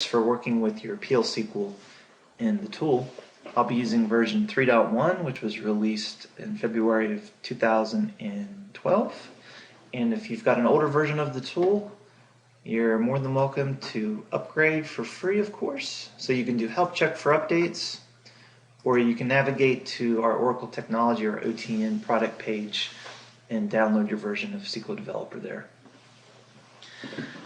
For working with your PL/SQL in the tool, I'll be using version 3.1, which was released in February of 2012. And if you've got an older version of the tool, you're more than welcome to upgrade for free, of course. So you can do help check for updates, or you can navigate to our Oracle Technology or OTN product page and download your version of SQL Developer there.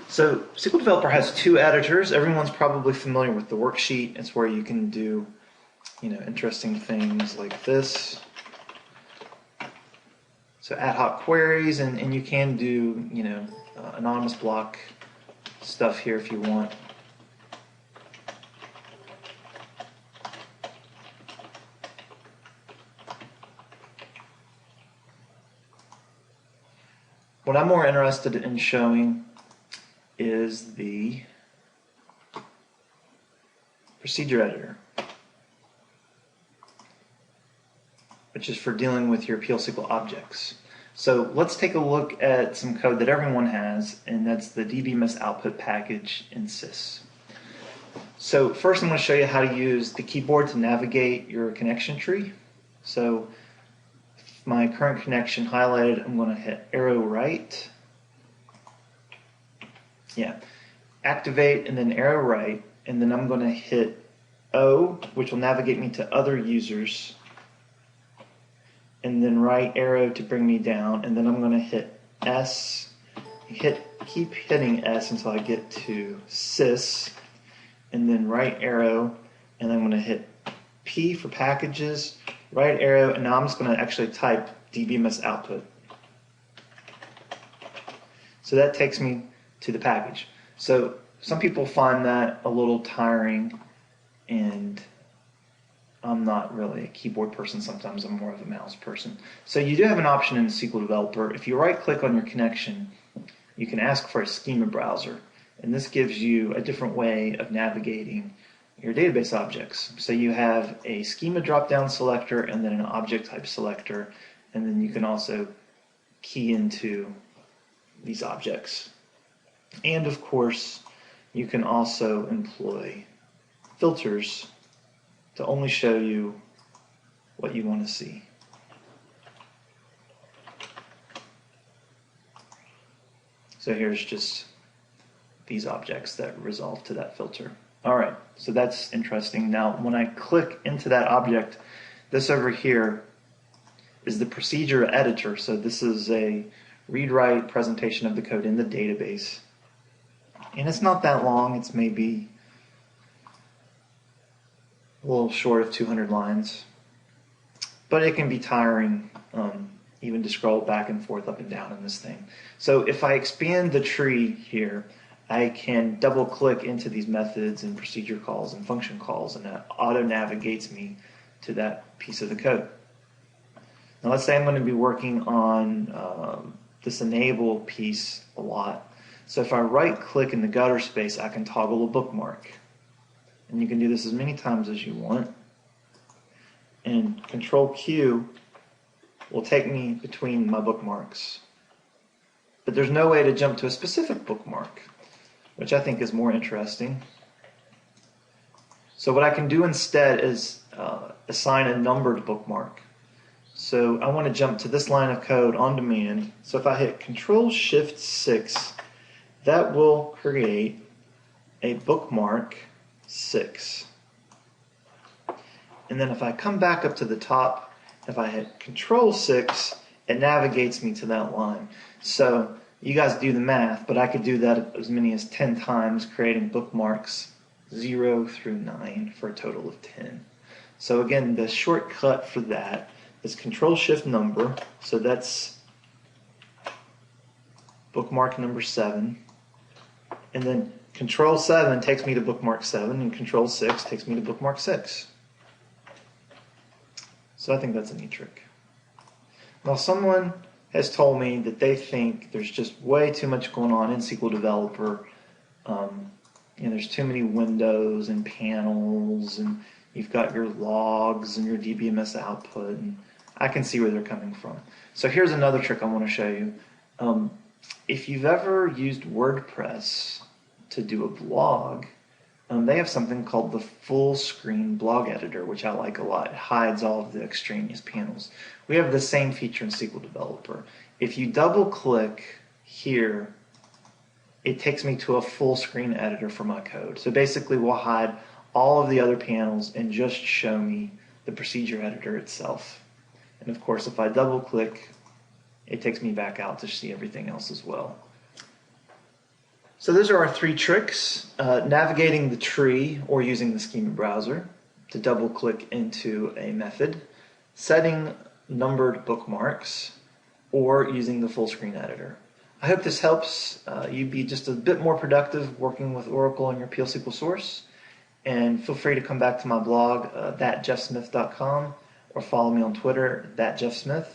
So SQL Developer has two editors. Everyone's probably familiar with the worksheet. It's where you can do, interesting things like this. So ad hoc queries, and you can do, anonymous block stuff here if you want. What I'm more interested in showing is the procedure editor, which is for dealing with your PL/SQL objects. So let's take a look at some code that everyone has, and that's the dbms output package in sys. So first I'm going to show you how to use the keyboard to navigate your connection tree. So my current connection highlighted, I'm going to hit arrow right. Activate and then arrow right, and then I'm going to hit O, which will navigate me to other users, and then right arrow to bring me down, and then I'm going to hit S, keep hitting S until I get to sys, and then right arrow, and I'm going to hit P for packages, right arrow, and now I'm just going to actually type dbms output. So that takes me to the package. So some people find that a little tiring, and I'm not really a keyboard person. Sometimes I'm more of a mouse person. So you do have an option in SQL Developer. If you right click on your connection, you can ask for a schema browser, and this gives you a different way of navigating your database objects. So you have a schema drop-down selector and then an object type selector, and then you can also key into these objects. And of course, you can also employ filters to only show you what you want to see. So here's just these objects that resolve to that filter. Alright, so that's interesting. Now, when I click into that object, this over here is the procedure editor. So this is a read-write presentation of the code in the database. And it's not that long. It's maybe a little short of 200 lines. But it can be tiring even to scroll back and forth, up and down in this thing. So if I expand the tree here, I can double click into these methods and procedure calls and function calls, and that auto navigates me to that piece of the code. Now let's say I'm going to be working on this enable piece a lot. So if I right click in the gutter space, I can toggle a bookmark. And you can do this as many times as you want. And Control Q will take me between my bookmarks. But there's no way to jump to a specific bookmark, which I think is more interesting. So what I can do instead is assign a numbered bookmark. So I want to jump to this line of code on demand. So if I hit Control-Shift-6, that will create a bookmark 6. And then if I come back up to the top, if I hit Control-6, it navigates me to that line. So you guys do the math, but I could do that as many as 10 times, creating bookmarks 0 through 9 for a total of 10. So again, the shortcut for that is Control-Shift-Number, so that's bookmark number 7. And then Control-7 takes me to bookmark 7, and Control-6 takes me to bookmark 6. So I think that's a neat trick. Now someone has told me that they think there's just way too much going on in SQL Developer. There's too many windows and panels, and you've got your logs and your dbms output, and I can see where they're coming from. So here's another trick I want to show you. If you've ever used WordPress to do a blog, they have something called the full screen blog editor, which I like a lot. It hides all of the extraneous panels. We have the same feature in SQL Developer. If you double click here, it takes me to a full screen editor for my code. So basically we'll hide all of the other panels and just show me the procedure editor itself. And of course, if I double click, it takes me back out to see everything else as well. So those are our 3 tricks: navigating the tree or using the schema browser to double click into a method, setting numbered bookmarks, or using the full screen editor. I hope this helps you be just a bit more productive working with Oracle and your PL SQL source. And feel free to come back to my blog, thatjeffsmith.com, or follow me on Twitter, thatjeffsmith.